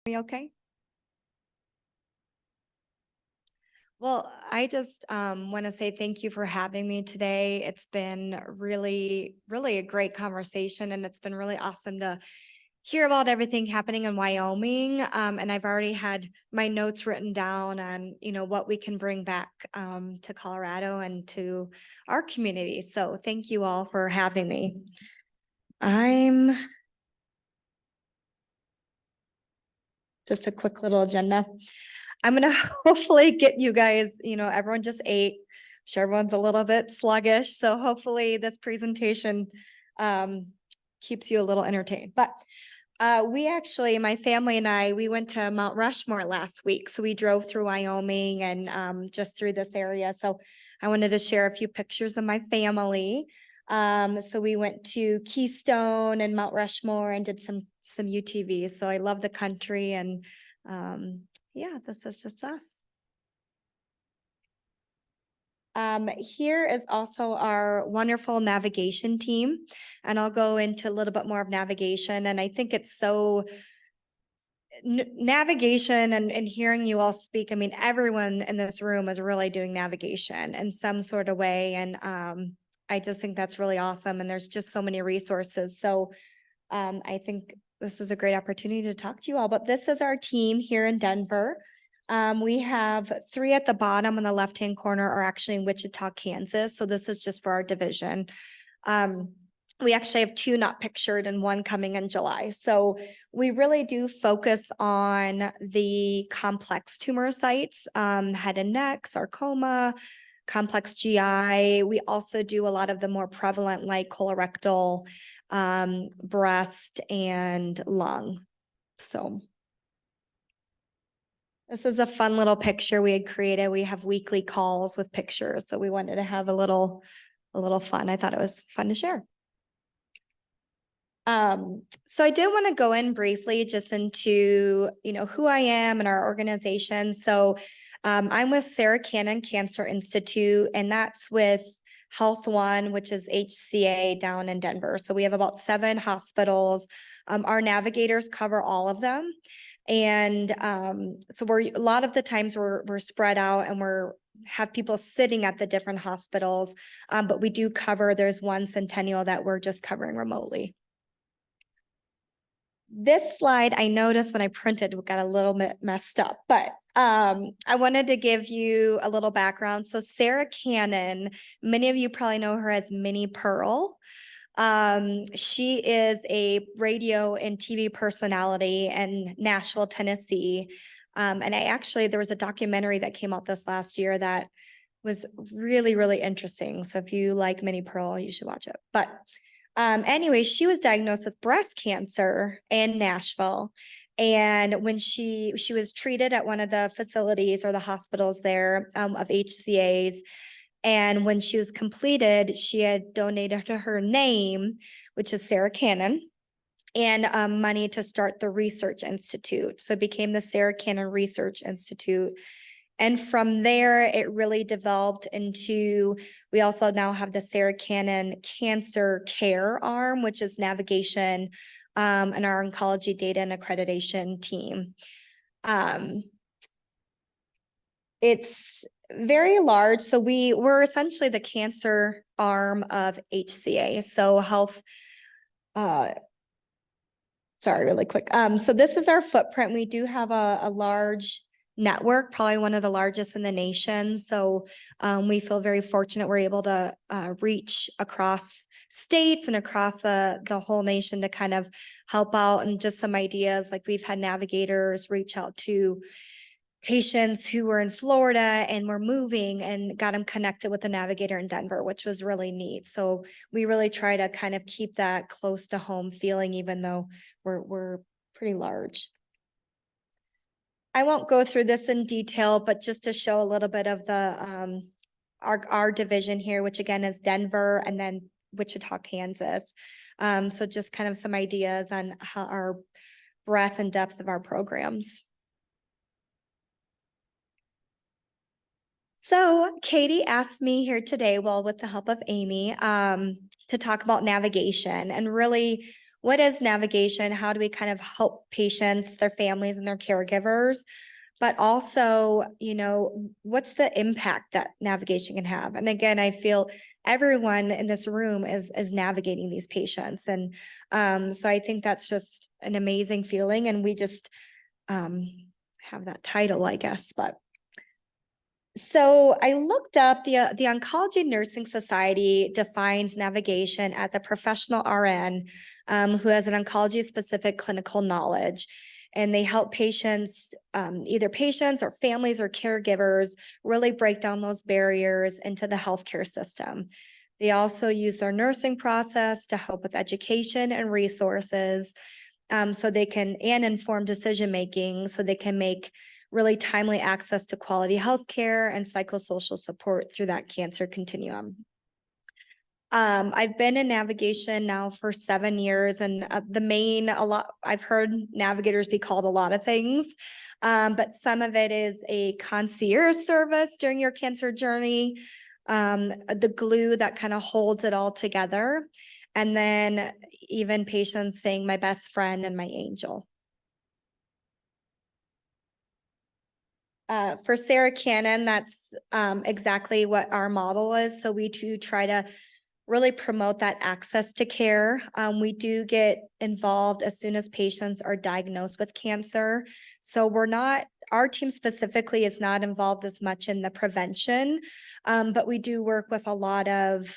Are you okay? Well, I just want to say thank you for having me today. It's been really a great conversation, and it's been really awesome to hear about everything happening in Wyoming. And I've already had my notes written down on, what we can bring back to Colorado and to our community. So thank you all for having me. I'm just a quick little agenda. I'm going to hopefully get you guys, everyone just ate. I'm sure everyone's a little bit sluggish. So hopefully this presentation keeps you a little entertained. But my family and I, we went to Mount Rushmore last week. So we drove through Wyoming and just through this area. So I wanted to share a few pictures of my family. So we went to Keystone and Mount Rushmore and did some UTVs. So I love the country, and yeah, this is just us. Here is also our wonderful navigation team, and I'll go into a little bit more of navigation. And I think it's so navigation and hearing you all speak. I mean, everyone in this room is really doing navigation in some sort of way. And I just think that's really awesome. And there's just so many resources. So I think this is a great opportunity to talk to you all. But this is our team here in Denver. We have 3 at the bottom on the left-hand corner are actually in Wichita, Kansas. So this is just for our division. We actually have 2 not pictured and 1 coming in July. So we really do focus on the complex tumor sites, head and neck, sarcoma, complex GI. We also do a lot of the more prevalent like colorectal, breast, and lung. So this is a fun little picture we had created. We have weekly calls with pictures. So we wanted to have a little fun. I thought it was fun to share. So I did want to go in briefly just into, who I am and our organization. So I'm with Sarah Cannon Cancer Institute, and that's with Health One, which is HCA down in Denver. So we have about 7 hospitals. Our navigators cover all of them. And so a lot of the times we're spread out and have people sitting at the different hospitals. But we do cover, there's one Centennial that we're just covering remotely. This slide, I noticed when I printed, got a little bit messed up, but I wanted to give you a little background. So Sarah Cannon, many of you probably know her as Minnie Pearl. She is a radio and TV personality in Nashville, Tennessee. And there was a documentary that came out this last year that was really interesting. So if you like Minnie Pearl, you should watch it. But anyway, she was diagnosed with breast cancer in Nashville. And when she was treated at one of the facilities or the hospitals there of HCA's, and when she was completed, she had donated to her name, which is Sarah Cannon, and money to start the research institute. So it became the Sarah Cannon Research Institute. And from there, it really developed into, we also now have the Sarah Cannon Cancer Care arm, which is navigation, and our oncology data and accreditation team. It's very large. So we're essentially the cancer arm of HCA. So really quick. So this is our footprint. We do have a large network, probably one of the largest in the nation. So we feel very fortunate we're able to reach across states and across the whole nation to kind of help out. And just some ideas, like we've had navigators reach out to patients who were in Florida and were moving and got them connected with a navigator in Denver, which was really neat. So we really try to kind of keep that close to home feeling, even though we're pretty large. I won't go through this in detail, but just to show a little bit of the our division here, which again is Denver and then Wichita, Kansas. So just kind of some ideas on how our breadth and depth of our programs. So Katie asked me here today, well, with the help of Amy, to talk about navigation and really what is navigation? How do we kind of help patients, their families, and their caregivers? But also, what's the impact that navigation can have? And again, I feel everyone in this room is navigating these patients. And so I think that's just an amazing feeling. And we just have that title, I guess. But so I looked up the Oncology Nursing Society defines navigation as a professional RN who has an oncology specific clinical knowledge. And they help patients, either patients or families or caregivers, really break down those barriers into the healthcare system. They also use their nursing process to help with education and resources so they can, and inform decision-making so they can make really timely access to quality healthcare and psychosocial support through that cancer continuum. I've been in navigation now for 7 years, and I've heard navigators be called a lot of things, but some of it is a concierge service during your cancer journey, the glue that kind of holds it all together, and then even patients saying my best friend and my angel. For Sarah Cannon, that's exactly what our model is. So we do try to really promote that access to care. We do get involved as soon as patients are diagnosed with cancer. So our team specifically is not involved as much in the prevention, but we do work with a lot of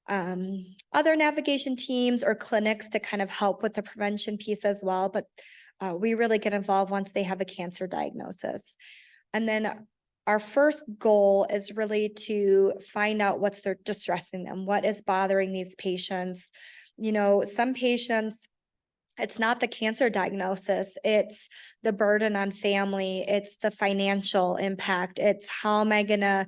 other navigation teams or clinics to kind of help with the prevention piece as well. But we really get involved once they have a cancer diagnosis. And then our first goal is really to find out what's distressing them, what is bothering these patients. Some patients, it's not the cancer diagnosis, it's the burden on family, it's the financial impact, it's how am I gonna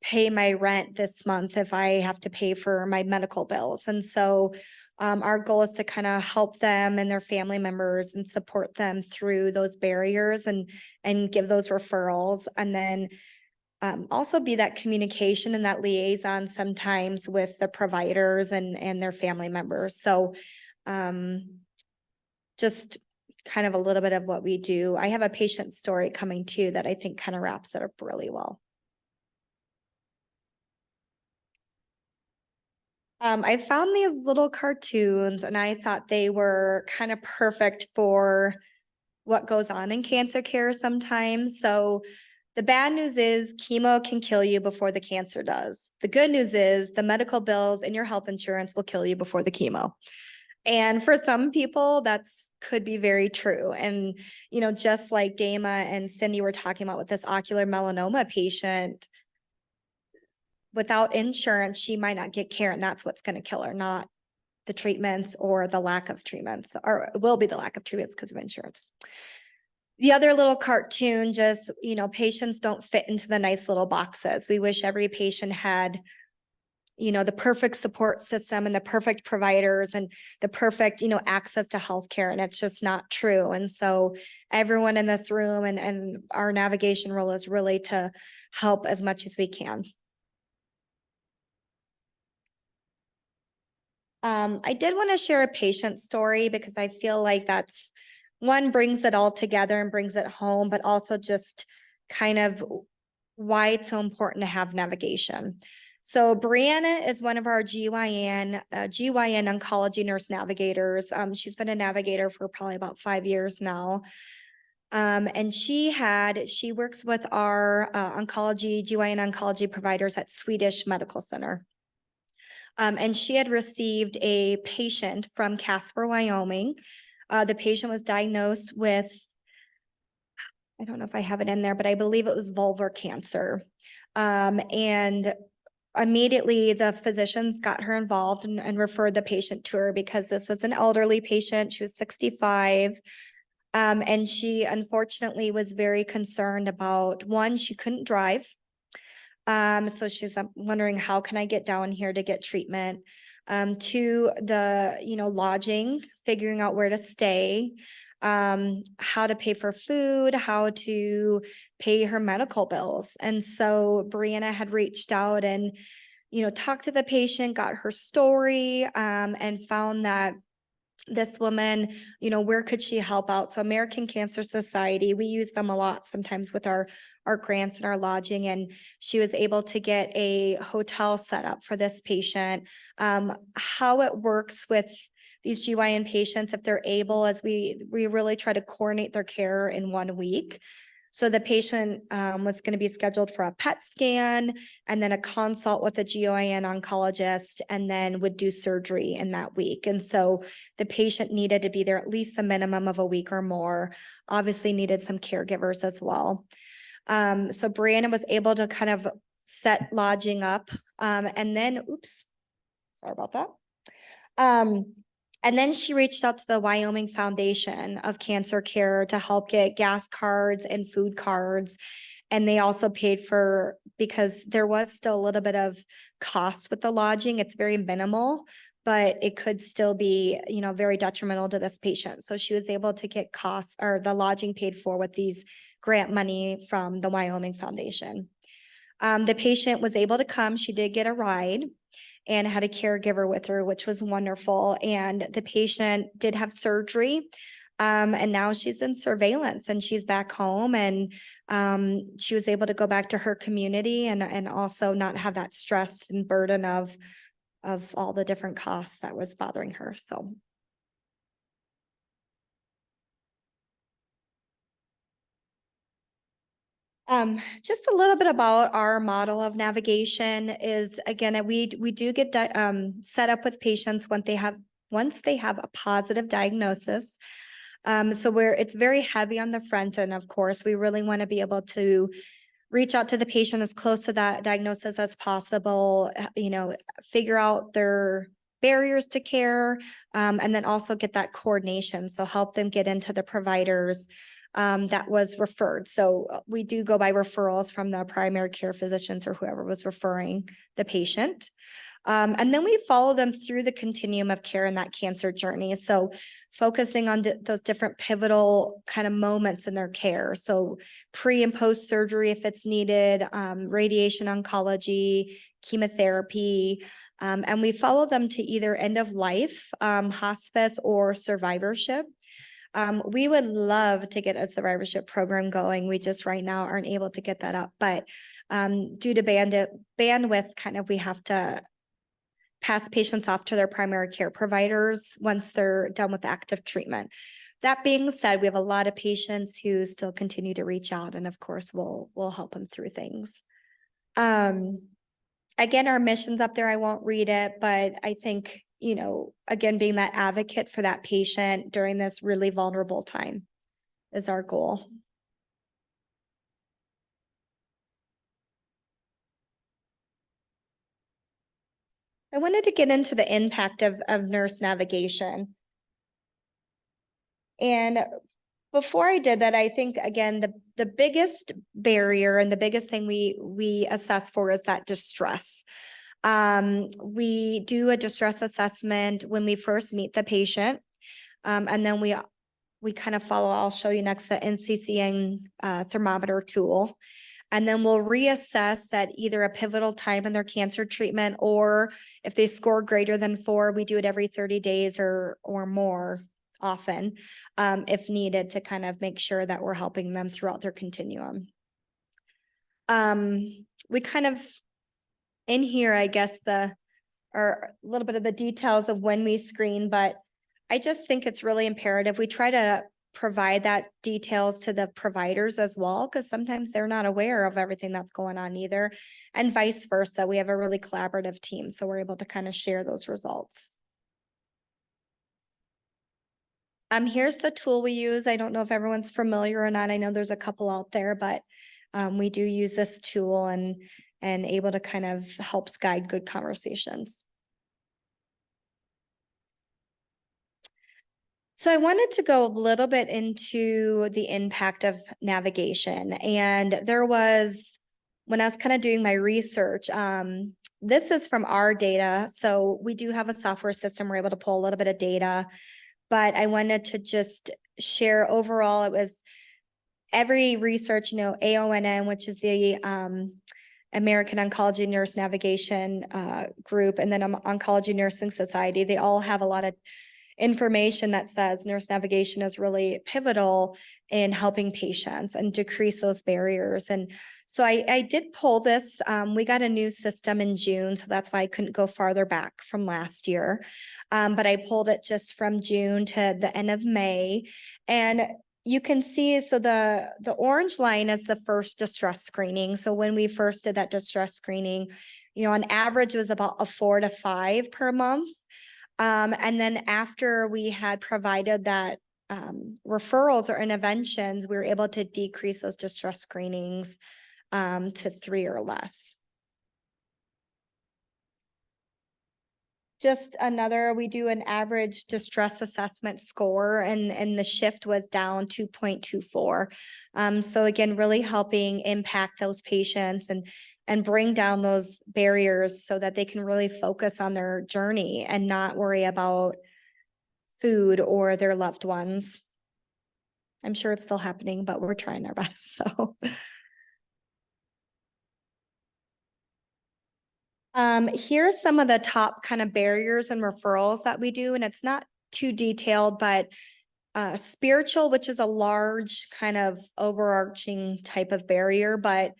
pay my rent this month if I have to pay for my medical bills. And so our goal is to kind of help them and their family members and support them through those barriers and give those referrals. And then also be that communication and that liaison sometimes with the providers and their family members. So just kind of a little bit of what we do. I have a patient story coming too that I think kind of wraps it up really well. I found these little cartoons and I thought they were kind of perfect for what goes on in cancer care sometimes. So the bad news is chemo can kill you before the cancer does. The good news is the medical bills and your health insurance will kill you before the chemo. And for some people, that's could be very true. And, just like Dama and Cindy were talking about with this ocular melanoma patient, without insurance, she might not get care, and that's what's going to kill her, not the treatments or the lack of treatments, or it will be the lack of treatments because of insurance. The other little cartoon, just, patients don't fit into the nice little boxes. We wish every patient had, the perfect support system and the perfect providers and the perfect, access to healthcare. And it's just not true. And so everyone in this room and our navigation role is really to help as much as we can. I did want to share a patient story because I feel like that's one brings it all together and brings it home, but also just kind of why it's so important to have navigation. So Brianna is one of our GYN oncology nurse navigators. She's been a navigator for probably about 5 years now. And she works with our GYN oncology providers at Swedish Medical Center. And she had received a patient from Casper, Wyoming. The patient was diagnosed with, I don't know if I have it in there, but I believe it was vulvar cancer. And immediately the physicians got her involved and referred the patient to her because this was an elderly patient. She was 65. And she unfortunately was very concerned about, one, she couldn't drive. So she's wondering, how can I get down here to get treatment? To the, lodging, figuring out where to stay, how to pay for food, how to pay her medical bills. And so Brianna had reached out and, talked to the patient, got her story, and found that this woman, where could she help out? So American Cancer Society, we use them a lot sometimes with our grants and our lodging. And she was able to get a hotel set up for this patient. How it works with these GYN patients, if they're able, as we really try to coordinate their care in 1 week. So the patient was going to be scheduled for a PET scan and then a consult with a GYN oncologist, and then would do surgery in that week. And so the patient needed to be there at least a minimum of a week or more, obviously needed some caregivers as well. So Brianna was able to kind of set lodging up. And then, sorry about that. And then she reached out to the Wyoming Foundation of Cancer Care to help get gas cards and food cards. And they also paid for, because there was still a little bit of cost with the lodging. It's very minimal, but it could still be, very detrimental to this patient. So she was able to get costs or the lodging paid for with these grant money from the Wyoming Foundation. The patient was able to come. She did get a ride and had a caregiver with her, which was wonderful. And the patient did have surgery. And now she's in surveillance and she's back home, and she was able to go back to her community and also not have that stress and burden of all the different costs that was bothering her. So. Just a little bit about our model of navigation is, again, we do get set up with patients once they have a positive diagnosis. So it's very heavy on the front end. Of course, we really want to be able to reach out to the patient as close to that diagnosis as possible, figure out their barriers to care, and then also get that coordination. So help them get into the providers that was referred. So we do go by referrals from the primary care physicians or whoever was referring the patient. And then we follow them through the continuum of care in that cancer journey. So focusing on those different pivotal kind of moments in their care. So pre and post surgery, if it's needed, radiation oncology, chemotherapy, and we follow them to either end of life, hospice, or survivorship. We would love to get a survivorship program going. We just right now aren't able to get that up, but due to bandwidth, kind of we have to pass patients off to their primary care providers once they're done with active treatment. That being said, we have a lot of patients who still continue to reach out, and of course, we'll help them through things. Again, our mission's up there. I won't read it, but I think, again, being that advocate for that patient during this really vulnerable time is our goal. I wanted to get into the impact of nurse navigation. And before I did that, I think, again, the biggest barrier and the biggest thing we assess for is that distress. We do a distress assessment when we first meet the patient. And then we kind of follow, I'll show you next, the NCCN thermometer tool. And then we'll reassess at either a pivotal time in their cancer treatment, or if they score greater than 4, we do it every 30 days or more often, if needed, to kind of make sure that we're helping them throughout their continuum. We kind of, in here, I guess, or a little bit of the details of when we screen, but I just think it's really imperative. We try to provide that details to the providers as well, because sometimes they're not aware of everything that's going on either, and vice versa. We have a really collaborative team, so we're able to kind of share those results. Here's the tool we use. I don't know if everyone's familiar or not. I know there's a couple out there, but we do use this tool and able to kind of helps guide good conversations. So I wanted to go a little bit into the impact of navigation. And there was, when I was kind of doing my research, this is from our data. So we do have a software system. We're able to pull a little bit of data, but I wanted to just share overall, it was every research, AONN, which is the American Oncology Nurse Navigation group, and then Oncology Nursing Society. They all have a lot of information that says nurse navigation is really pivotal in helping patients and decrease those barriers. And so I did pull this. We got a new system in June, so that's why I couldn't go farther back from last year. But I pulled it just from June to the end of May. And you can see, so the orange line is the first distress screening. So when we first did that distress screening, on average, it was about a 4 to 5 per month. And then after we had provided that referrals or interventions, we were able to decrease those distress screenings to 3 or less. Just another, we do an average distress assessment score, and the shift was down 2.24. So again, really helping impact those patients and bring down those barriers so that they can really focus on their journey and not worry about food or their loved ones. I'm sure it's still happening, but we're trying our best. So here's some of the top kind of barriers and referrals that we do, and it's not too detailed, but spiritual, which is a large kind of overarching type of barrier, but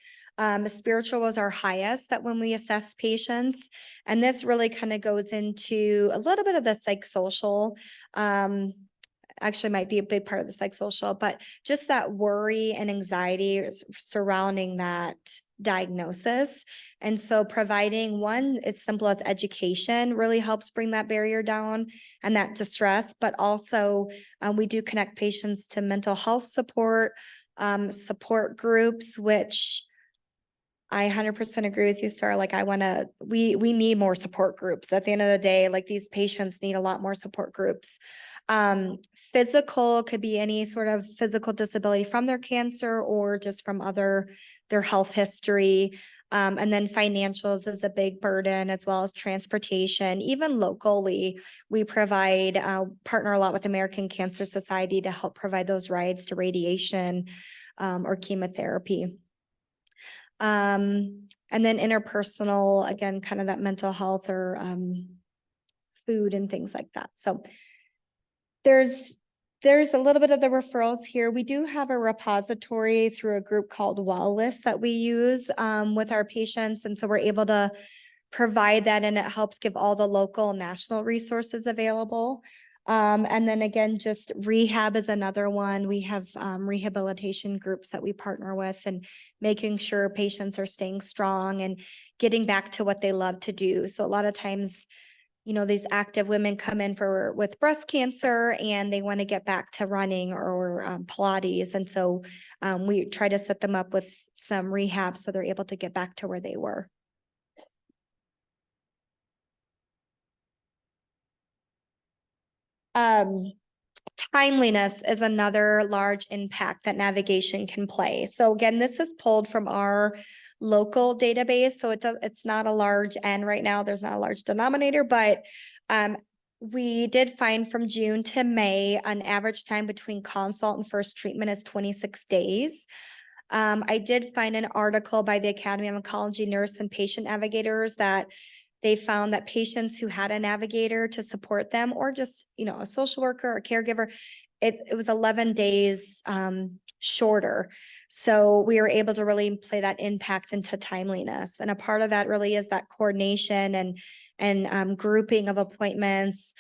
spiritual was our highest that when we assess patients. And this really kind of goes into a little bit of the psychosocial, actually might be a big part of the psychosocial, but just that worry and anxiety surrounding that diagnosis. And so providing one as simple as education really helps bring that barrier down and that distress, but also we do connect patients to mental health support, support groups, which I 100% agree with you, Star. Like we need more support groups. At the end of the day, like these patients need a lot more support groups. Physical could be any sort of physical disability from their cancer or just from their health history. And then financials is a big burden, as well as transportation. Even locally, we provide, partner a lot with American Cancer Society to help provide those rides to radiation or chemotherapy. And then interpersonal, again, kind of that mental health or food and things like that. So there's a little bit of the referrals here. We do have a repository through a group called Wellness that we use with our patients. And so we're able to provide that, and it helps give all the local and national resources available. And then again, just rehab is another one. We have rehabilitation groups that we partner with, and making sure patients are staying strong and getting back to what they love to do. So a lot of times, these active women come in with breast cancer and they want to get back to running or Pilates. And so we try to set them up with some rehab so they're able to get back to where they were. Timeliness is another large impact that navigation can play. So again, this is pulled from our local database. So it's not a large N right now. There's not a large denominator, but we did find from June to May, an average time between consult and first treatment is 26 days. I did find an article by the Academy of Oncology Nurse and Patient Navigators that they found that patients who had a navigator to support them, or just, a social worker or caregiver, it was 11 days shorter. So we were able to really play that impact into timeliness. And a part of that really is that coordination and grouping of appointments,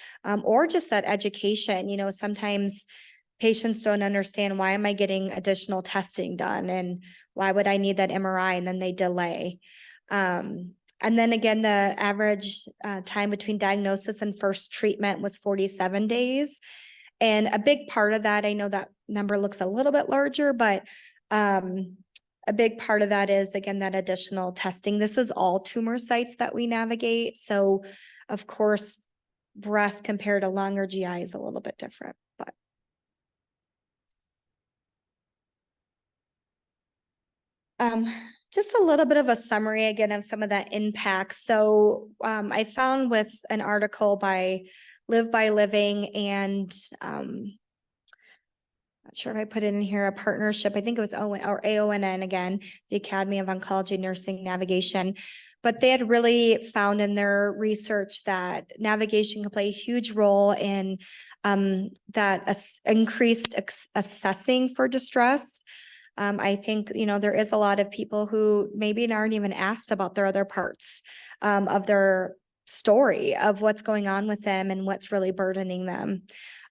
or just that education. Sometimes patients don't understand, why am I getting additional testing done? And why would I need that MRI? And then they delay. And then again, the average time between diagnosis and first treatment was 47 days. And a big part of that, I know that number looks a little bit larger, but a big part of that is, again, that additional testing. This is all tumor sites that we navigate. So of course, breast compared to lung or GI is a little bit different, but. Just a little bit of a summary again of some of that impacts. So I found with an article by Live by Living and not sure if I put it in here, a partnership. I think it was AONN again, the Academy of Oncology Nursing Navigation. But they had really found in their research that navigation can play a huge role in increased assessing for distress. I think, there is a lot of people who maybe aren't even asked about their other parts of their story of what's going on with them and what's really burdening them.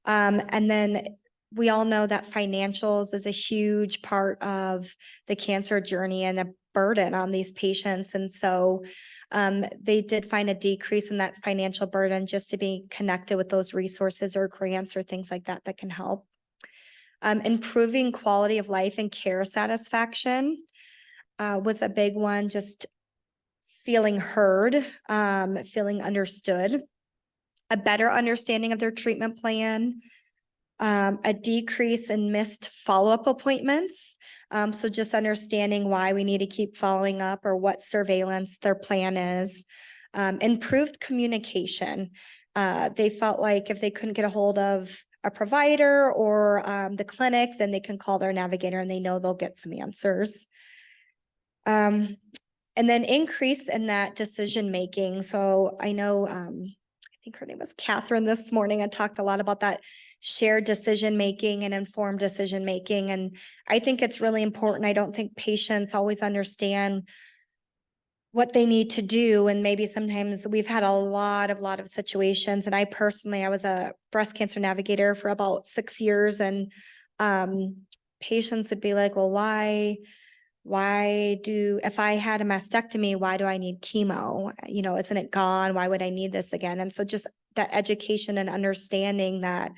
And then we all know that financials is a huge part of the cancer journey and a burden on these patients. And so they did find a decrease in that financial burden just to be connected with those resources or grants or things like that can help. Improving quality of life and care satisfaction was a big one, just feeling heard, feeling understood, a better understanding of their treatment plan, a decrease in missed follow-up appointments. So just understanding why we need to keep following up or what surveillance their plan is. Improved communication. They felt like if they couldn't get a hold of a provider or the clinic, then they can call their navigator and they know they'll get some answers. And then increase in that decision-making. So I know, I think her name was Catherine this morning. I talked a lot about that shared decision-making and informed decision-making. And I think it's really important. I don't think patients always understand what they need to do. And maybe sometimes we've had a lot of situations. And I was a breast cancer navigator for about 6 years. And patients would be like, well, if I had a mastectomy, why do I need chemo? Isn't it gone? Why would I need this again? And so just that education and understanding that,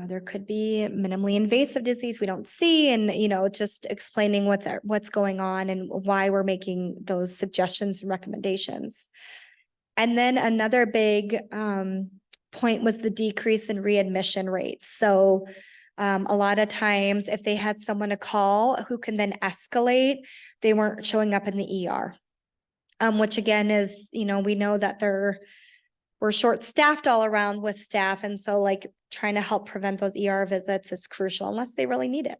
there could be minimally invasive disease we don't see, and, just explaining what's going on and why we're making those suggestions and recommendations. And then another big point was the decrease in readmission rates. So a lot of times if they had someone to call who can then escalate, they weren't showing up in the ER, which again is, we know that we're short-staffed all around with staff. And so like trying to help prevent those ER visits is crucial unless they really need it.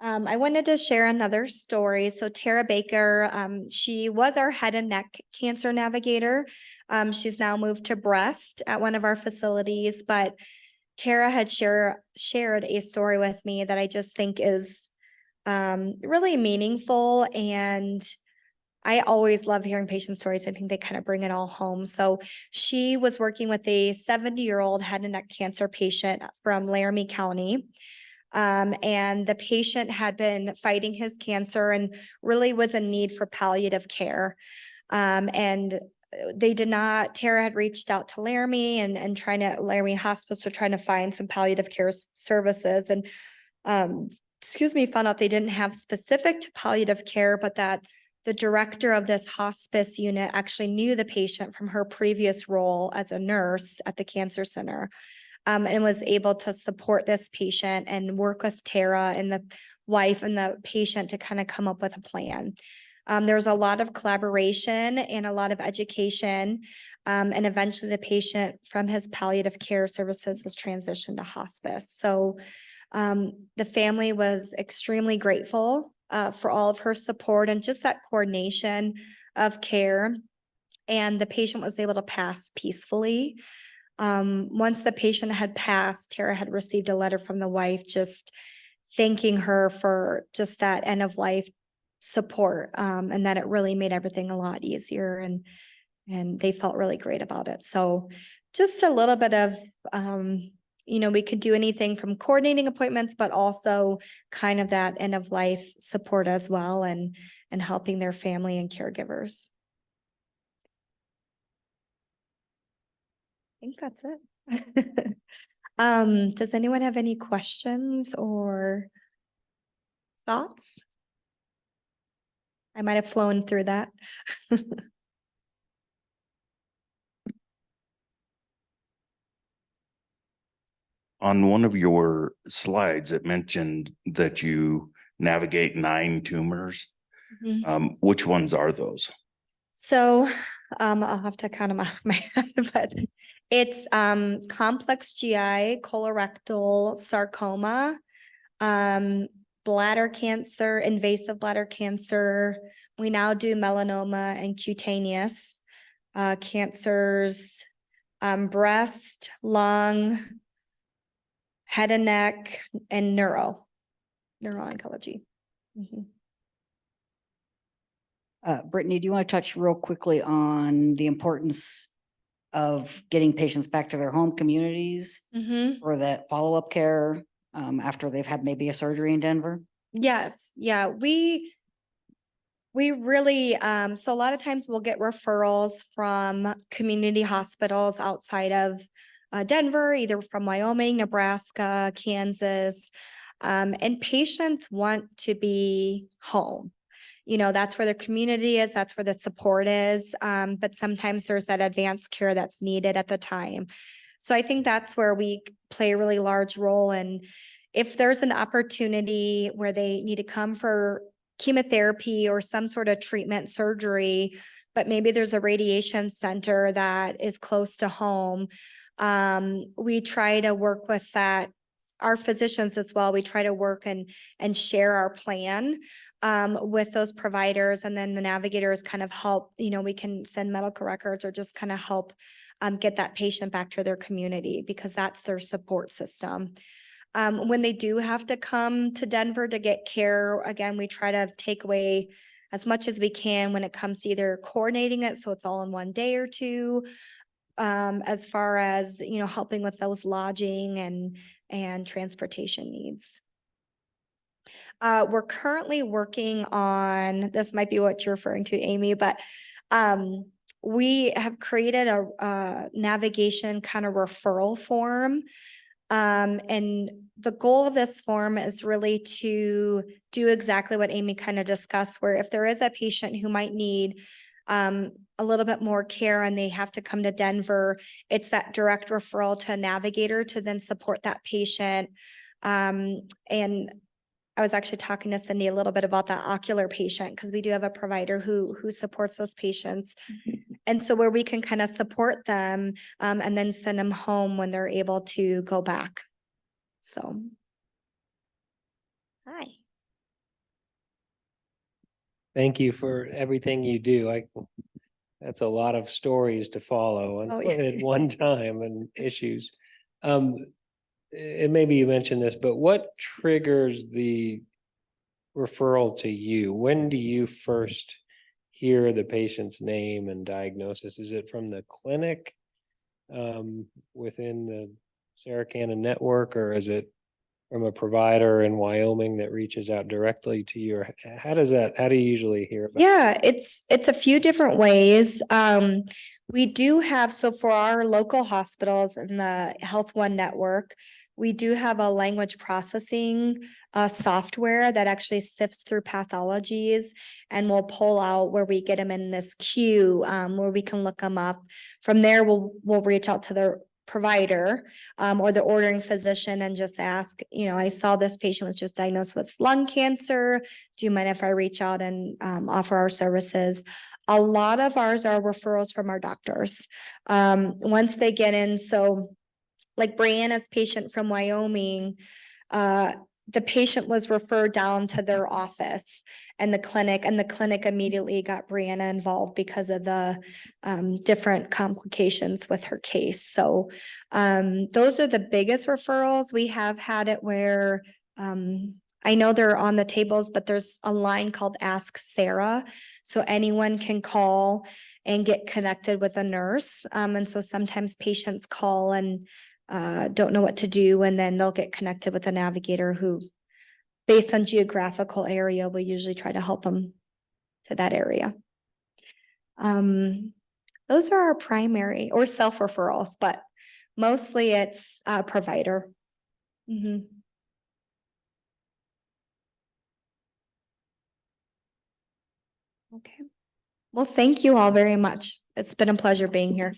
I wanted to share another story. So Tara Baker, she was our head and neck cancer navigator. She's now moved to breast at one of our facilities, but Tara had shared a story with me that I just think is really meaningful. And I always love hearing patient stories. I think they kind of bring it all home. So she was working with a 70-year-old head and neck cancer patient from Laramie County. And the patient had been fighting his cancer and really was in need for palliative care. And Tara had reached out to Laramie and Laramie Hospice were trying to find some palliative care services. And, found out they didn't have specific to palliative care, but that the director of this hospice unit actually knew the patient from her previous role as a nurse at the cancer center. And was able to support this patient and work with Tara and the wife and the patient to kind of come up with a plan. There was a lot of collaboration and a lot of education. And eventually the patient from his palliative care services was transitioned to hospice. So the family was extremely grateful for all of her support and just that coordination of care. And the patient was able to pass peacefully. Once the patient had passed, Tara had received a letter from the wife just thanking her for just that end of life support, and that it really made everything a lot easier, and they felt really great about it. So just a little bit of, we could do anything from coordinating appointments, but also kind of that end of life support as well, and helping their family and caregivers. I think that's it. Does anyone have any questions or thoughts? I might have flown through that. On one of your slides, it mentioned that you navigate 9 tumors. Mm-hmm. Which ones are those? So I'll have to count them out of my head, but it's complex GI, colorectal sarcoma, bladder cancer, invasive bladder cancer. We now do melanoma and cutaneous cancers, breast, lung, head and neck, and neuro-oncology. Brittany, do you want to touch real quickly on the importance of getting patients back to their home communities or that follow-up care after they've had maybe a surgery in Denver? Yes, yeah, we really, so a lot of times we'll get referrals from community hospitals outside of Denver, either from Wyoming, Nebraska, Kansas, and patients want to be home. You know, that's where the community is, that's where the support is, but sometimes there's that advanced care that's needed at the time. So I think that's where we play a really large role. And if there's an opportunity where they need to come for chemotherapy or some sort of treatment surgery, but maybe there's a radiation center that is close to home, we try to work with that. Our physicians as well, we try to work and share our plan with those providers, and then the navigators kind of help, you know, we can send medical records or just kind of help get that patient back to their community, because that's their support system. When they do have to come to Denver to get care, again, we try to take away as much as we can when it comes to either coordinating it so it's all in one day or two, as far as, you know, helping with those lodging and transportation needs. We're currently working on, this might be what you're referring to, Amy, but we have created a navigation kind of referral form. And the goal of this form is really to do exactly what Amy kind of discussed, where if there is a patient who might need a little bit more care and they have to come to Denver, it's that direct referral to a navigator to then support that patient. And I was actually talking to Cindy a little bit about that ocular patient, because we do have a provider who supports those patients. And so where we can kind of support them and then send them home when they're able to go back. So, hi. Thank you for everything you do. That's a lot of stories to follow at one time and issues. And maybe you mentioned this, but what triggers the referral to you? When do you first hear the patient's name and diagnosis? Is it from the clinic within the Sarah Cannon network, or is it from a provider in Wyoming that reaches out directly to you? Or how do you usually hear about it? Yeah, it's a few different ways. We do have, so for our local hospitals in the Health One network, we do have a language processing software that actually sifts through pathologies and will pull out where we get them in this queue, where we can look them up. From there, we'll reach out to the provider or the ordering physician and just ask, you know, I saw this patient was just diagnosed with lung cancer. Do you mind if I reach out and offer our services? A lot of ours are referrals from our doctors. Once they get in, so like Brianna's patient from Wyoming, the patient was referred down to their office and the clinic immediately got Brianna involved because of the different complications with her case. So those are the biggest referrals. We have had it where I know they're on the tables, but there's a line called Ask Sarah. So anyone can call and get connected with a nurse. And so sometimes patients call and don't know what to do, and then they'll get connected with a navigator who, based on geographical area, will usually try to help them to that area. Those are our primary or self-referrals, but mostly it's provider. Okay. Well, thank you all very much. It's been a pleasure being here.